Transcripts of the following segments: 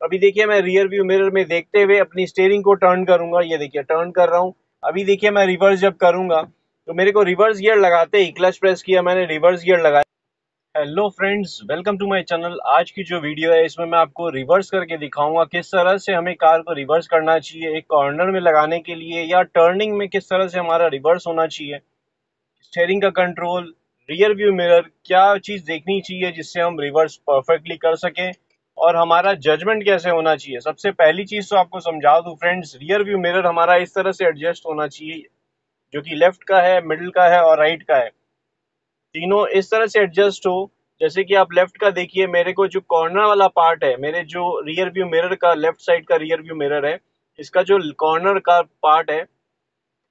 अभी देखिए मैं रियर व्यू मिरर में देखते हुए अपनी स्टीयरिंग को टर्न करूंगा। ये देखिए टर्न कर रहा हूँ। अभी देखिए मैं रिवर्स जब करूंगा तो मेरे को रिवर्स गियर लगाते ही क्लच प्रेस किया, मैंने रिवर्स गियर लगाया। Hello friends, welcome to my channel. आज की जो वीडियो है इसमें मैं आपको रिवर्स करके दिखाऊंगा किस तरह से हमें कार को रिवर्स करना चाहिए, एक कॉर्नर में लगाने के लिए या टर्निंग में किस तरह से हमारा रिवर्स होना चाहिए, स्टीयरिंग का कंट्रोल, रियर व्यू मिरर, क्या चीज़ देखनी चाहिए जिससे हम रिवर्स परफेक्टली कर सकें, और हमारा जजमेंट कैसे होना चाहिए। सबसे पहली चीज़ तो आपको समझा दूं फ्रेंड्स, रियर व्यू मिरर हमारा इस तरह से एडजस्ट होना चाहिए, जो कि लेफ्ट का है, मिडिल का है और राइट का है, तीनों इस तरह से एडजस्ट हो। जैसे कि आप लेफ्ट का देखिए, मेरे को जो कॉर्नर वाला पार्ट है, मेरे जो रियर व्यू मिरर का लेफ्ट साइड का रियर व्यू मिरर है, इसका जो कॉर्नर का पार्ट है,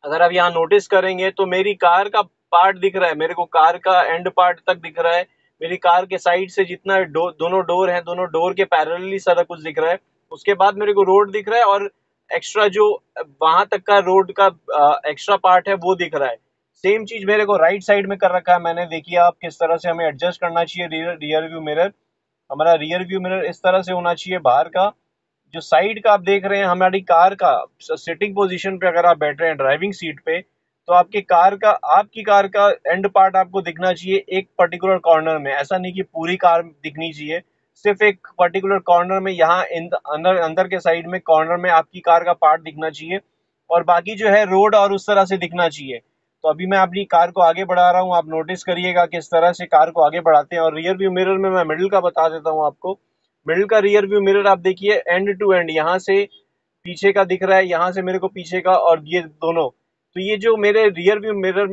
अगर आप यहाँ नोटिस करेंगे तो मेरी कार का पार्ट दिख रहा है, मेरे को कार का एंड पार्ट तक दिख रहा है। मेरी कार के साइड से जितना दोनों डोर हैं, दोनों डोर के पैरेलली सारा कुछ दिख रहा है। उसके बाद मेरे को रोड दिख रहा है और एक्स्ट्रा जो वहां तक का रोड का एक्स्ट्रा पार्ट है वो दिख रहा है। सेम चीज मेरे को राइट साइड में कर रखा है मैंने। देखिए आप किस तरह से हमें एडजस्ट करना चाहिए रियर व्यू मिरर। हमारा रियर व्यू मिरर इस तरह से होना चाहिए बाहर का। जो साइड का आप देख रहे हैं हमारी कार का सिटिंग पोजीशन पे, अगर आप बैठ रहे हैं ड्राइविंग सीट पे, तो आपकी कार का एंड पार्ट आपको दिखना चाहिए एक पर्टिकुलर कॉर्नर में। ऐसा नहीं कि पूरी कार दिखनी चाहिए, सिर्फ एक पर्टिकुलर कॉर्नर में, यहाँ अंदर अंदर के साइड में कॉर्नर में आपकी कार का पार्ट दिखना चाहिए, और बाकी जो है रोड और उस तरह से दिखना चाहिए। तो अभी मैं अपनी कार को आगे बढ़ा रहा हूँ, आप नोटिस करिएगा किस तरह से कार को आगे बढ़ाते हैं। और रियर व्यू मिरर में मैं मिडिल का बता देता हूँ आपको। मिडिल का रियर व्यू मिरर आप देखिए एंड टू एंड, यहाँ से पीछे का दिख रहा है, यहाँ से मेरे को पीछे का, और ये दोनों। तो ये जो मेरे रियर व्यू मिरर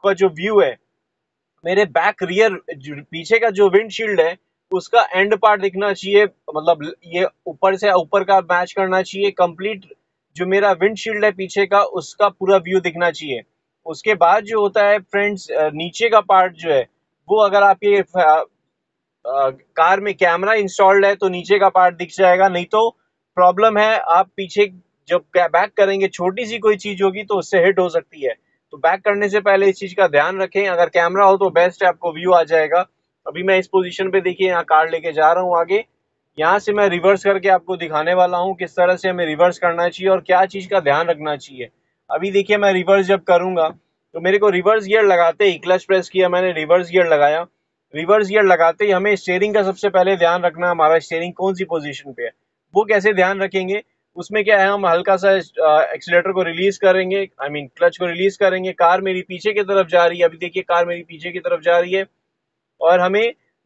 का जो व्यू है, मेरे बैक रियर पीछे का जो विंडशील्ड है उसका एंड पार्ट दिखना चाहिए, मतलब ये ऊपर से ऊपर का मैच करना चाहिए कंप्लीट। जो मेरा विंडशील्ड है पीछे का उसका पूरा व्यू दिखना चाहिए। उसके बाद जो होता है फ्रेंड्स, नीचे का पार्ट जो है वो, अगर आप ये कार में कैमरा इंस्टॉल्ड है तो नीचे का पार्ट दिख जाएगा, नहीं तो प्रॉब्लम है। आप पीछे जब बैक करेंगे छोटी सी कोई चीज होगी तो उससे हिट हो सकती है। तो बैक करने से पहले इस चीज का ध्यान रखें। अगर कैमरा हो तो बेस्ट है, आपको व्यू आ जाएगा। अभी मैं इस पोजीशन पे देखिए यहाँ कार लेके जा रहा हूँ आगे। यहाँ से मैं रिवर्स करके आपको दिखाने वाला हूँ किस तरह से हमें रिवर्स करना चाहिए और क्या चीज का ध्यान रखना चाहिए। अभी देखिए मैं रिवर्स जब करूंगा तो मेरे को रिवर्स गियर लगाते ही क्लच प्रेस किया, मैंने रिवर्स गियर लगाया। रिवर्स गियर लगाते ही हमें स्टीयरिंग का सबसे पहले ध्यान रखना है, हमारा स्टीयरिंग कौन सी पोजीशन पे है। वो कैसे ध्यान रखेंगे, उसमें क्या है, हम हल्का सा एक्सीलेटर को रिलीज करेंगे, आई मीन क्लच को रिलीज करेंगे। कार मेरी पीछे की तरफ जा रही है, अभी देखिए कार मेरी पीछे की तरफ जा रही है, और हमें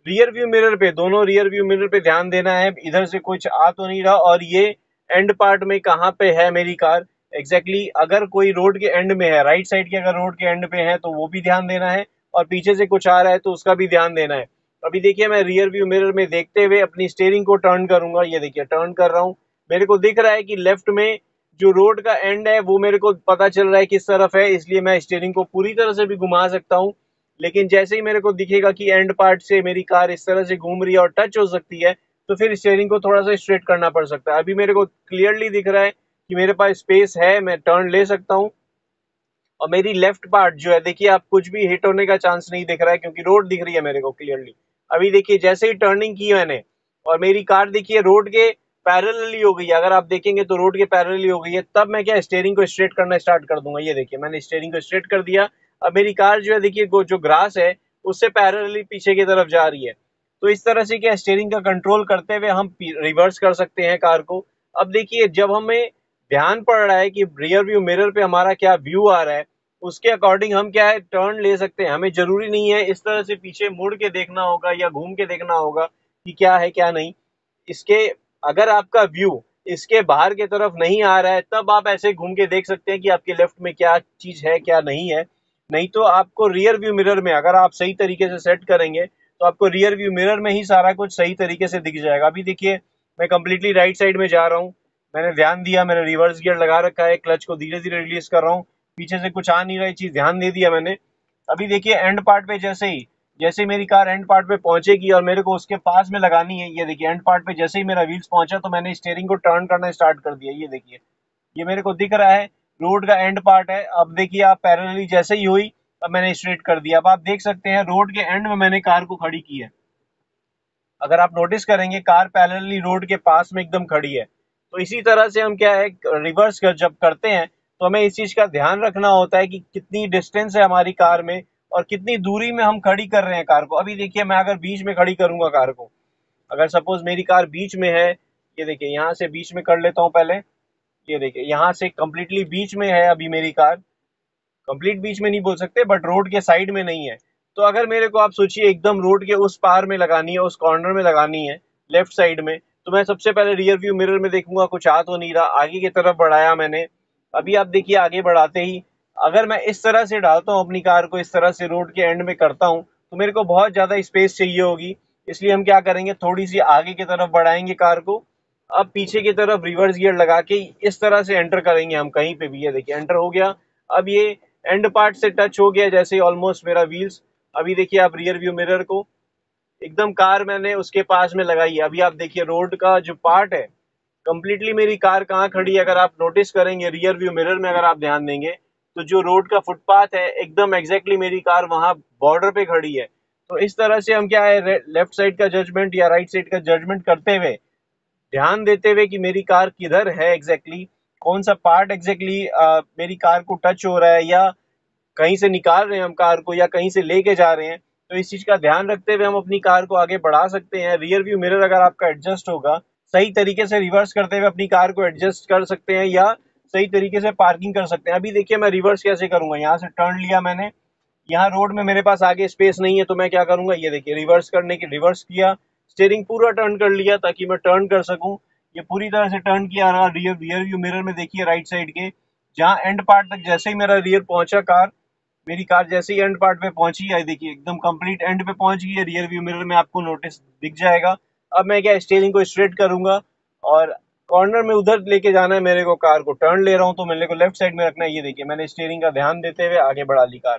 रियर व्यू मिरर पे, दोनों रियर व्यू मिरर पे ध्यान देना है, इधर से कुछ आ तो नहीं रहा, और ये एंड पार्ट में कहाँ पे है मेरी कार एग्जैक्टली। अगर कोई रोड के एंड में है, राइट साइड के अगर रोड के एंड पे है तो वो भी ध्यान देना है, और पीछे से कुछ आ रहा है तो उसका भी ध्यान देना है। अभी देखिए मैं रियर व्यू मिरर में देखते हुए अपनी स्टीयरिंग को टर्न करूंगा। ये देखिए टर्न कर रहा हूँ। मेरे को दिख रहा है कि लेफ्ट में जो रोड का एंड है वो मेरे को पता चल रहा है किस तरफ है, इसलिए मैं स्टीयरिंग को पूरी तरह से भी घुमा सकता हूँ। लेकिन जैसे ही मेरे को दिखेगा कि एंड पार्ट से मेरी कार इस तरह से घूम रही है और टच हो सकती है, तो फिर स्टीयरिंग को थोड़ा सा स्ट्रेट करना पड़ सकता है। अभी मेरे को क्लियरली दिख रहा है कि मेरे पास स्पेस है, मैं टर्न ले सकता हूँ। और मेरी लेफ्ट पार्ट जो है देखिए, आप कुछ भी हिट होने का चांस नहीं दिख रहा है क्योंकि रोड दिख रही है मेरे को क्लियरली। अभी देखिए जैसे ही टर्निंग की मैंने और मेरी कार देखिए रोड के पैरेलली हो गई है, अगर आप देखेंगे तो रोड के पैरेलली हो गई है, तब मैं क्या स्टीयरिंग को स्ट्रेट करना स्टार्ट कर दूंगा। ये देखिए मैंने स्टीयरिंग को स्ट्रेट कर दिया। अब मेरी कार जो है देखिए जो ग्रास है उससे पैरेलली पीछे की तरफ जा रही है। तो इस तरह से क्या स्टीयरिंग का कंट्रोल करते हुए हम रिवर्स कर सकते हैं कार को। अब देखिए जब हमें ध्यान पड़ रहा है कि रियर व्यू मिरर पे हमारा क्या व्यू आ रहा है, उसके अकॉर्डिंग हम क्या है टर्न ले सकते हैं। हमें जरूरी नहीं है इस तरह से पीछे मुड़ के देखना होगा या घूम के देखना होगा कि क्या है क्या नहीं। इसके अगर आपका व्यू इसके बाहर की तरफ नहीं आ रहा है तब आप ऐसे घूम के देख सकते हैं कि आपके लेफ्ट में क्या चीज है क्या नहीं है। नहीं तो आपको रियर व्यू मिरर में अगर आप सही तरीके से सेट करेंगे तो आपको रियर व्यू मिरर में ही सारा कुछ सही तरीके से दिख जाएगा। अभी देखिए मैं कंप्लीटली राइट साइड में जा रहा हूँ, मैंने ध्यान दिया, मैंने रिवर्स गियर लगा रखा है, क्लच को धीरे धीरे रिलीज कर रहा हूँ, पीछे से कुछ आ नहीं रही चीज ध्यान दे दिया मैंने। अभी देखिए एंड पार्ट पे जैसे ही मेरी कार एंड पार्ट पे पहुंचेगी और मेरे को उसके पास में लगानी है, ये देखिए एंड पार्ट पे जैसे ही मेरा व्हील्स पहुंचा तो मैंने स्टीयरिंग को टर्न करना स्टार्ट कर दिया। ये देखिए ये मेरे को दिख रहा है रोड का एंड पार्ट है। अब देखिए आप पैरेलली जैसे ही हुई अब मैंने स्ट्रेट कर दिया। अब आप देख सकते हैं रोड के एंड में मैंने कार को खड़ी की है। अगर आप नोटिस करेंगे कार पैरेलली रोड के पास में एकदम खड़ी है। तो इसी तरह से हम क्या है रिवर्स जब करते हैं तो हमें इस चीज का ध्यान रखना होता है कि कितनी डिस्टेंस है हमारी कार में और कितनी दूरी में हम खड़ी कर रहे हैं कार को। अभी देखिए मैं अगर बीच में खड़ी करूंगा कार को, अगर सपोज मेरी कार बीच में है, ये देखिए यहाँ से बीच में कर लेता हूँ पहले, ये देखिए यहाँ से कम्प्लीटली बीच में है अभी मेरी कार, कंप्लीट बीच में नहीं बोल सकते बट रोड के साइड में नहीं है। तो अगर मेरे को आप सोचिए एकदम रोड के उस पार में लगानी है, उस कॉर्नर में लगानी है लेफ्ट साइड में, तो मैं सबसे पहले रियर व्यू मिरर में देखूंगा कुछ आ तो नहीं रहा। आगे की तरफ बढ़ाया मैंने, अभी आप देखिए आगे बढ़ाते ही अगर मैं इस तरह से डालता हूँ अपनी कार को, इस तरह से रोड के एंड में करता हूँ तो मेरे को बहुत ज्यादा स्पेस चाहिए होगी। इसलिए हम क्या करेंगे, थोड़ी सी आगे की तरफ बढ़ाएंगे कार को। अब पीछे की तरफ रिवर्स गियर लगा के इस तरह से एंटर करेंगे हम कहीं पे भी, ये देखिए एंटर हो गया। अब ये एंड पार्ट से टच हो गया जैसे ऑलमोस्ट मेरा व्हील्स। अभी देखिए आप रियर व्यू मिरर को एकदम कार मैंने उसके पास में लगाई है। अभी आप देखिए रोड का जो पार्ट है कंप्लीटली मेरी कार कहाँ खड़ी है, अगर आप नोटिस करेंगे रियर व्यू मिरर में अगर आप ध्यान देंगे तो जो रोड का फुटपाथ है एकदम एग्जैक्टली मेरी कार वहां बॉर्डर पे खड़ी है। तो इस तरह से हम क्या है लेफ्ट साइड का जजमेंट या राइट साइड का जजमेंट करते हुए, ध्यान देते हुए कि मेरी कार किधर है एग्जैक्टली, कौन सा पार्ट एग्जैक्टली मेरी कार को टच हो रहा है या कहीं से निकाल रहे हैं हम कार को या कहीं से लेके जा रहे हैं। तो इस चीज का ध्यान रखते हुए हम अपनी कार को आगे बढ़ा सकते हैं। रियर व्यू मिरर अगर आपका एडजस्ट होगा, सही तरीके से रिवर्स करते हुए अपनी कार को एडजस्ट कर सकते हैं या सही तरीके से पार्किंग कर सकते हैं। अभी देखिए मैं रिवर्स कैसे करूंगा, यहाँ से टर्न लिया मैंने, यहाँ रोड में मेरे पास आगे स्पेस नहीं है तो मैं क्या करूंगा, ये देखिए रिवर्स करने की रिवर्स किया, स्टीयरिंग पूरा टर्न कर लिया ताकि मैं टर्न कर सकूं। ये पूरी तरह से टर्न किया रहा। रियर व्यू मिरर में देखिए राइट साइड के जहाँ एंड पार्ट तक जैसे ही मेरा रियर पहुंचा कार, मेरी कार जैसे ही एंड पार्ट पे पहुंची है, देखिए एकदम कंप्लीट एंड पे पहुंच गई है। रियर व्यू मिरर में आपको नोटिस दिख जाएगा। अब मैं क्या स्टीयरिंग को स्ट्रेट करूंगा और कॉर्नर में उधर लेके जाना है मेरे को, कार को टर्न ले रहा हूँ तो मेरे को लेफ्ट साइड में रखना है। ये देखिए मैंने स्टीयरिंग का ध्यान देते हुए आगे बढ़ा ली कार।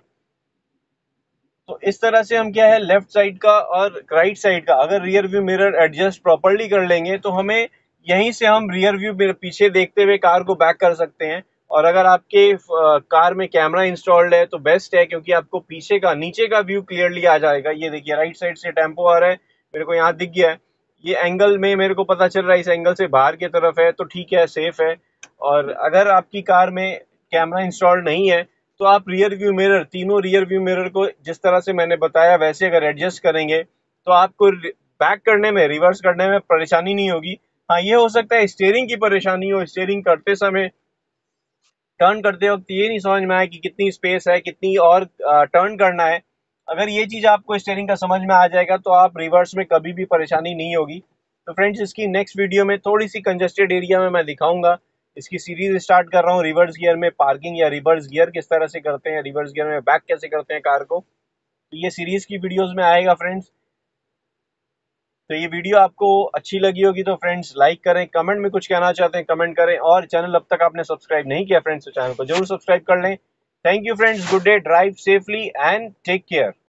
तो इस तरह से हम क्या है लेफ्ट साइड का और राइट साइड का अगर rear view mirror adjust properly कर लेंगे तो हमें यहीं से हम रियर व्यू पीछे देखते हुए कार को बैक कर सकते हैं। और अगर आपके कार में कैमरा इंस्टॉल्ड है तो बेस्ट है, क्योंकि आपको पीछे का नीचे का व्यू क्लियरली आ जाएगा। ये देखिए राइट साइड से टेम्पो आ रहा है, मेरे को यहाँ दिख गया है, ये एंगल में मेरे को पता चल रहा है इस एंगल से बाहर की तरफ है तो ठीक है, सेफ है। और अगर आपकी कार में कैमरा इंस्टॉल्ड नहीं है तो आप रियर व्यू मिरर, तीनों रियर व्यू मिरर को जिस तरह से मैंने बताया वैसे अगर एडजस्ट करेंगे तो आपको बैक करने में, रिवर्स करने में परेशानी नहीं होगी। हाँ ये हो सकता है स्टीयरिंग की परेशानी हो, स्टीयरिंग करते समय टर्न करते वक्त ये नहीं समझ में आए कि कितनी स्पेस है, कितनी और टर्न करना है। अगर ये चीज आपको स्टीयरिंग का समझ में आ जाएगा तो आप रिवर्स में कभी भी परेशानी नहीं होगी। तो फ्रेंड्स इसकी नेक्स्ट वीडियो में थोड़ी सी कंजेस्टेड एरिया में मैं दिखाऊंगा। इसकी सीरीज स्टार्ट कर रहा हूँ रिवर्स गियर में पार्किंग या रिवर्स गियर किस तरह से करते हैं, रिवर्स गियर में बैक कैसे करते हैं कार को। तो ये सीरीज की वीडियोस में आएगा फ्रेंड्स। तो ये वीडियो आपको अच्छी लगी होगी तो फ्रेंड्स लाइक करें, कमेंट में कुछ कहना चाहते हैं कमेंट करें, और चैनल अब तक आपने सब्सक्राइब नहीं किया फ्रेंड्स तो चैनल को जरूर सब्सक्राइब कर लें। Thank you friends, good day, drive safely and take care.